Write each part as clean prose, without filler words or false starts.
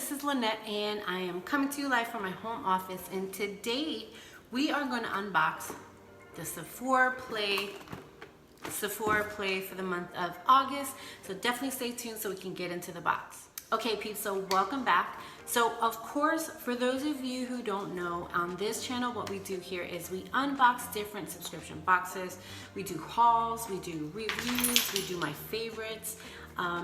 this is Lynette and I am coming to you live from my home office, and today we are going to unbox the Sephora Play for the month of August. So definitely stay tuned so we can get into the box. Okay peeps, so welcome back. So of course, for those of you who don't know, on this channel what we do here is we unbox different subscription boxes. We do hauls, we do reviews, we do my favorites.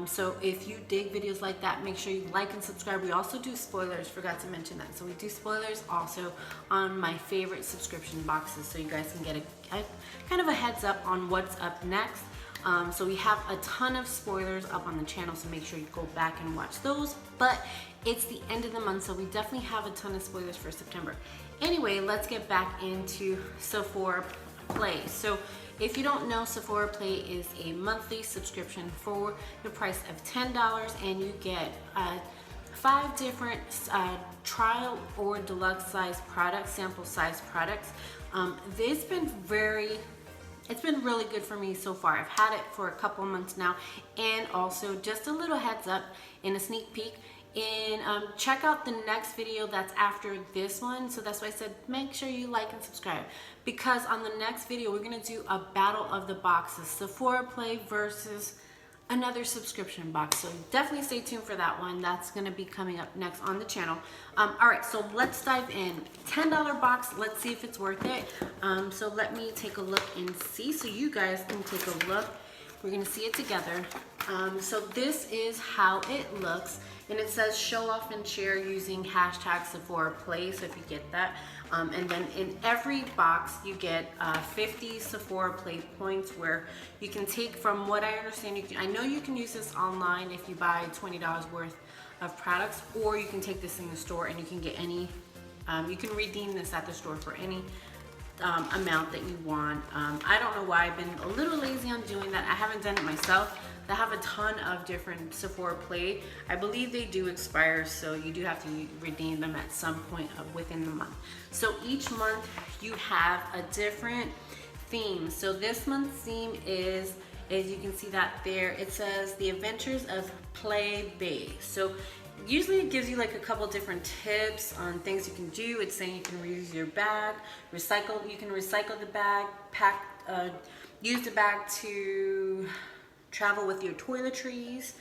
So if you dig videos like that, make sure you like and subscribe. We also do spoilers, forgot to mention that. So we do spoilers also on my favorite subscription boxes, so you guys can get a kind of a heads up on what's up next. So we have a ton of spoilers up on the channel, so make sure you go back and watch those. But it's the end of the month, so we definitely have a ton of spoilers for September. Anyway, let's get back into Sephora Play. So if you don't know, Sephora Play is a monthly subscription for the price of $10, and you get 5 different trial or deluxe size products, sample size products. It's been really good for me so far. I've had it for a couple of months now, and also just a little heads up and a sneak peek. And check out the next video that's after this one. So that's why I said make sure you like and subscribe, because on the next video we're gonna do a battle of the boxes, Sephora Play versus another subscription box. So definitely stay tuned for that one. That's gonna be coming up next on the channel. All right, so let's dive in. $10 box, let's see if it's worth it. So let me take a look and see, so you guys can take a look. We're gonna see it together. So this is how it looks, and it says show off and share using hashtag Sephora Play, so if you get that. And then in every box you get 50 Sephora Play points, where you can take, from what I understand, I know you can use this online if you buy $20 worth of products, or you can take this in the store and you can get any, you can redeem this at the store for any amount that you want. I don't know why I've been a little lazy on doing that. I haven't done it myself. They have a ton of different Sephora Play. I believe they do expire, so you do have to redeem them at some point within the month. So each month you have a different theme. So this month's theme is, as you can see that there, it says the adventures of Play Bay. So usually it gives you like a couple different tips on things you can do. It's saying you can reuse your bag, you can recycle the bag, use the bag to travel with your toiletries,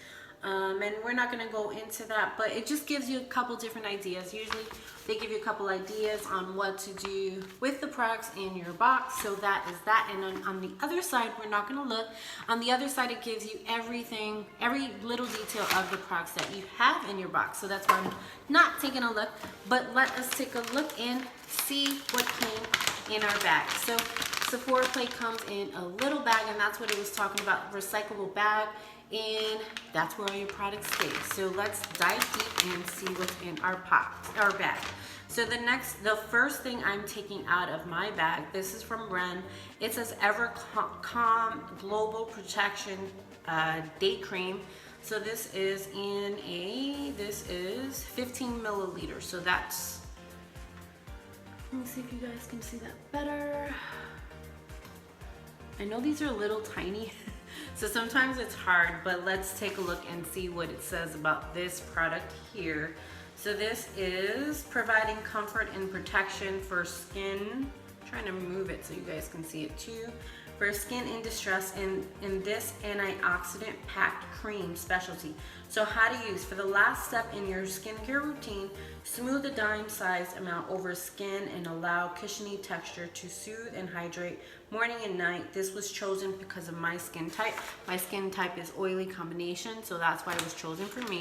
and we're not going to go into that, but it just gives you a couple different ideas. Usually they give you a couple ideas on what to do with the products in your box. So that is that. And on the other side, we're not going to look. On the other side, it gives you everything, every little detail of the products that you have in your box. So that's why I'm not taking a look, but let us take a look and see what came in our bag. So Sephora Play comes in a little bag, and that's what it was talking about, recyclable bag, and that's where all your products stay. So let's dive deep and see what's in our bag. So the first thing I'm taking out of my bag, this is from Ren. It says Evercalm Global Protection Day Cream. So this is this is 15 milliliters. So that's, let me see if you guys can see that better. I know these are a little tiny, so sometimes it's hard, but let's take a look and see what it says about this product here. So this is providing comfort and protection for skin. I'm trying to move it so you guys can see it too. For skin in distress, in this antioxidant packed cream specialty. So how to use: for the last step in your skincare routine, smooth a dime-sized amount over skin and allow cushiony texture to soothe and hydrate morning and night. This was chosen because of my skin type. My skin type is oily combination, so that's why it was chosen for me.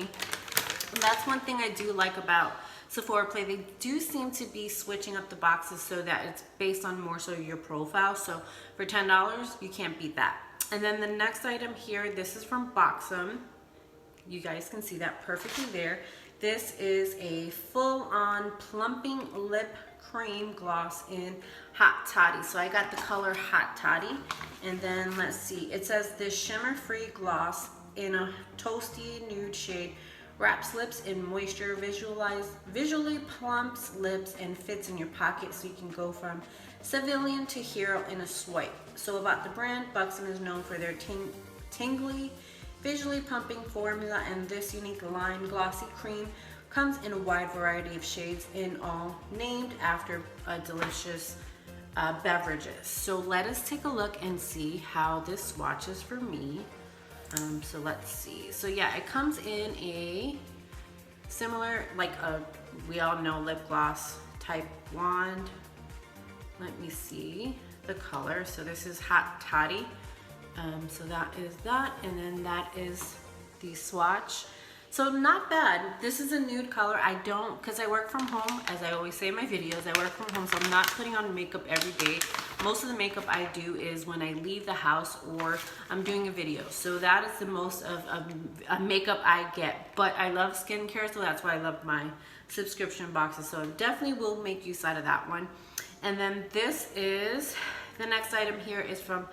And that's one thing I do like about Sephora Play. They do seem to be switching up the boxes so that it's based on more so your profile. So for $10, you can't beat that. And then the next item here, this is from BUXOM. You guys can see that perfectly there. This is a full-on plumping lip cream gloss in Hot Toddy. So I got the color Hot Toddy. And then let's see, it says this shimmer-free gloss in a toasty nude shade wraps lips in moisture, visually plumps lips, and fits in your pocket, so you can go from civilian to hero in a swipe. So about the brand, BUXOM is known for their tingly, visually pumping formula, and this unique lime glossy cream Comes in a wide variety of shades in all named after delicious beverages. So let us take a look and see how this swatches for me. So let's see. So yeah, it comes in a similar, like we all know, lip gloss type wand. Let me see the color. So this is Hot Toddy. So that is that, and then that is the swatch. So not bad. This is a nude color. I don't, because I work from home, as I always say in my videos, I work from home, so I'm not putting on makeup every day. Most of the makeup I do is when I leave the house or I'm doing a video. So that is the most of makeup I get. But I love skincare, so that's why I love my subscription boxes. So I definitely will make use out of that one. And then this is, the next item here is from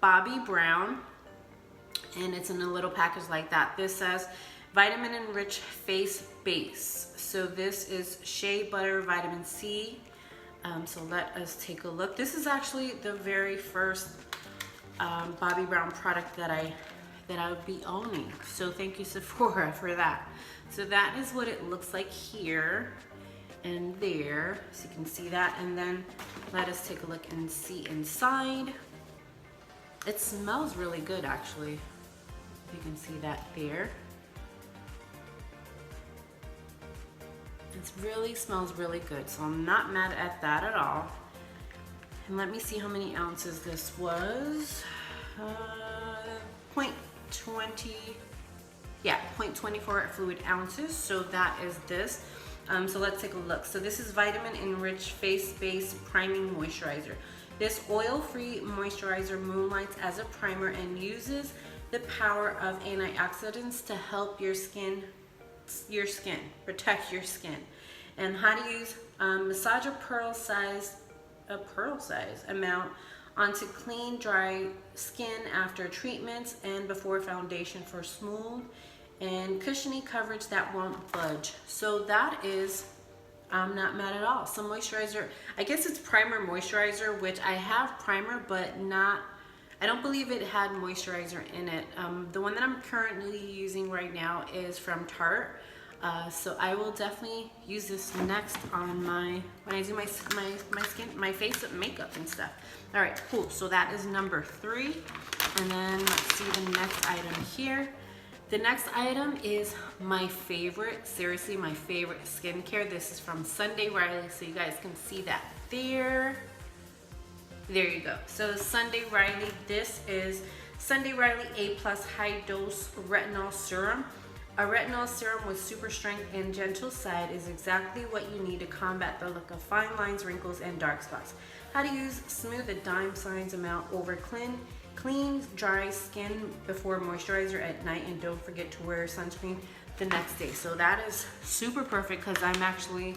Bobbi Brown, and it's in a little package like that. This says Vitamin Enriched Face Base. So this is Shea Butter Vitamin C. So let us take a look. This is actually the very first Bobbi Brown product that I would be owning. So thank you, Sephora, for that. So that is what it looks like here and there. So you can see that. And then let us take a look and see inside. It smells really good, actually. You can see that there. It really smells really good, so I'm not mad at that at all. And let me see how many ounces this was. 0.20, yeah, 0.24 fluid ounces. So that is this. So let's take a look. So this is Vitamin Enriched Face Base Priming Moisturizer. This oil-free moisturizer moonlights as a primer and uses the power of antioxidants to help your skin, protect your skin. And how to use, massage a pearl size amount onto clean, dry skin after treatments and before foundation for smooth and cushiony coverage that won't budge. So that is, I'm not mad at all. Some moisturizer, I guess it's primer moisturizer, which I have primer, but not, I don't believe it had moisturizer in it. The one that I'm currently using right now is from Tarte. So I will definitely use this next on when I do my skin, my face makeup and stuff. All right, cool. So that is number 3. And then let's see the next item here. The next item is my favorite, seriously, my favorite skincare. This is from Sunday Riley, so you guys can see that there. There you go. So Sunday Riley, this is Sunday Riley A+ High Dose Retinol Serum. A retinol serum with super strength and gentle side is exactly what you need to combat the look of fine lines, wrinkles, and dark spots. How to use: smooth a dime size amount over clean, dry skin before moisturizer at night, and don't forget to wear sunscreen the next day. So that is super perfect because I'm actually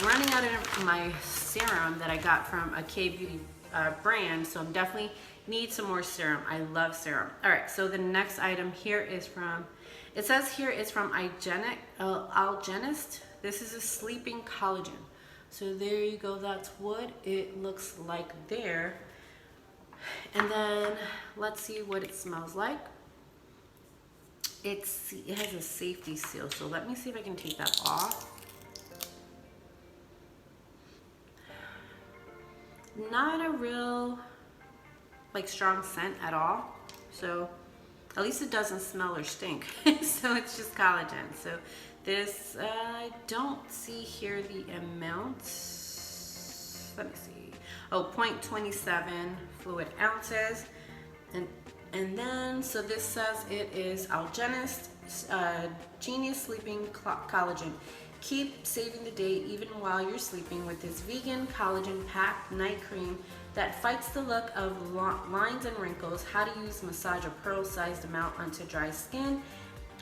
running out of my serum that I got from a K-beauty brand, so I'm definitely need some more serum. I love serum. All right, so the next item here is from, it says here it's from ALGENIST. This is a sleeping collagen. So there you go, that's what it looks like there. And then let's see what it smells like. It has a safety seal, so let me see if I can take that off. Not a real like strong scent at all, so at least it doesn't smell or stink. So it's just collagen. So this, I don't see here the amounts. Let me see. Oh, 0.27 fluid ounces. And then, so this says it is ALGENIST Genius Sleeping Collagen. Keep saving the day even while you're sleeping with this vegan collagen packed night cream that fights the look of lines and wrinkles. How to use: massage a pearl-sized amount onto dry skin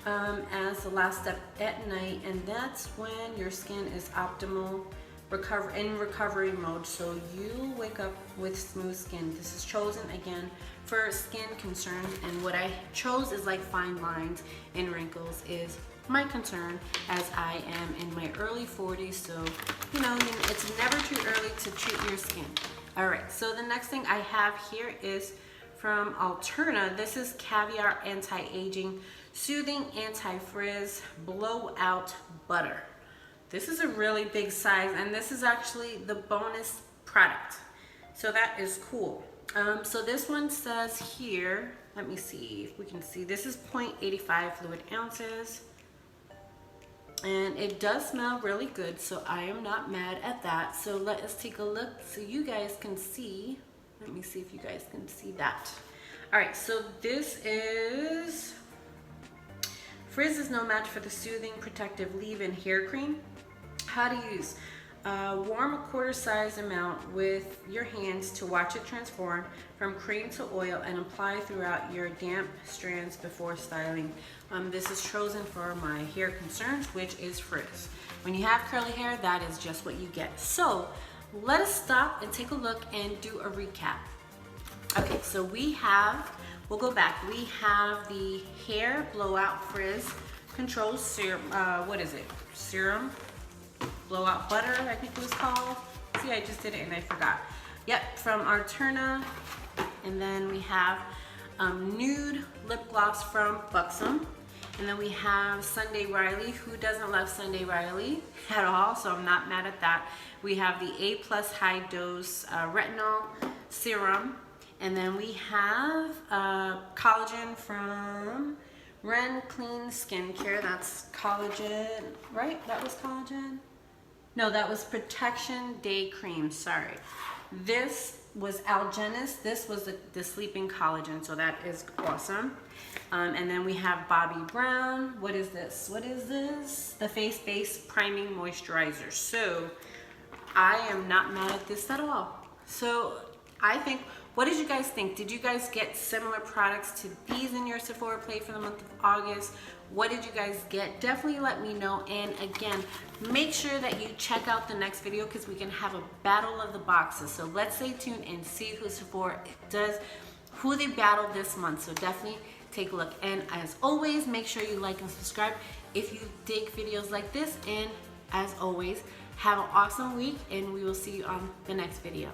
as the last step at night, and that's when your skin is optimal recovery mode, so you wake up with smooth skin. This is chosen again for skin concerns, and what I chose is like fine lines and wrinkles is my concern, as I am in my early 40s, so you know, it's never too early to treat your skin. All right, so the next thing I have here is from ALTERNA. This is Caviar Anti-Aging Soothing Anti-Frizz Blowout Butter. This is a really big size, and this is actually the bonus product. So that is cool. So this one says here, let me see if we can see, this is 0.85 fluid ounces. And it does smell really good, so I am not mad at that. So let us take a look so you guys can see. Let me see if you guys can see that. All right, so this is Frizz is no match for the soothing protective leave-in hair cream. How to use: warm a quarter-size amount with your hands to watch it transform from cream to oil and apply throughout your damp strands before styling. This is chosen for my hair concerns, which is frizz. When you have curly hair, that is just what you get. So let us stop and take a look and do a recap. Okay, so we'll go back. We have the Hair Blowout Frizz Control Serum. What is it? Serum Blowout Butter, I think it was called. See, I just did it and I forgot. Yep, from ALTERNA. And then we have Nude Lip Gloss from BUXOM. And then we have Sunday Riley. Who doesn't love Sunday Riley at all? So I'm not mad at that. We have the A+ High Dose Retinol Serum. And then we have Collagen from Ren Clean Skincare. That's Collagen, right? That was Collagen? No, that was Protection Day Cream, sorry. This was ALGENIST. This was the Sleeping Collagen, so that is awesome. And then we have BOBBI Brown. What is this? What is this? The Face Base Priming Moisturizer. So I am not mad at this at all. So I think, what did you guys think? Did you guys get similar products to these in your Sephora play for the month of August? What did you guys get? Definitely let me know. And again, make sure that you check out the next video because we can have a battle of the boxes. So let's stay tuned and see who Sephora does, who they battle this month. So definitely take a look. And as always, make sure you like and subscribe if you dig videos like this. And as always, have an awesome week and we will see you on the next video.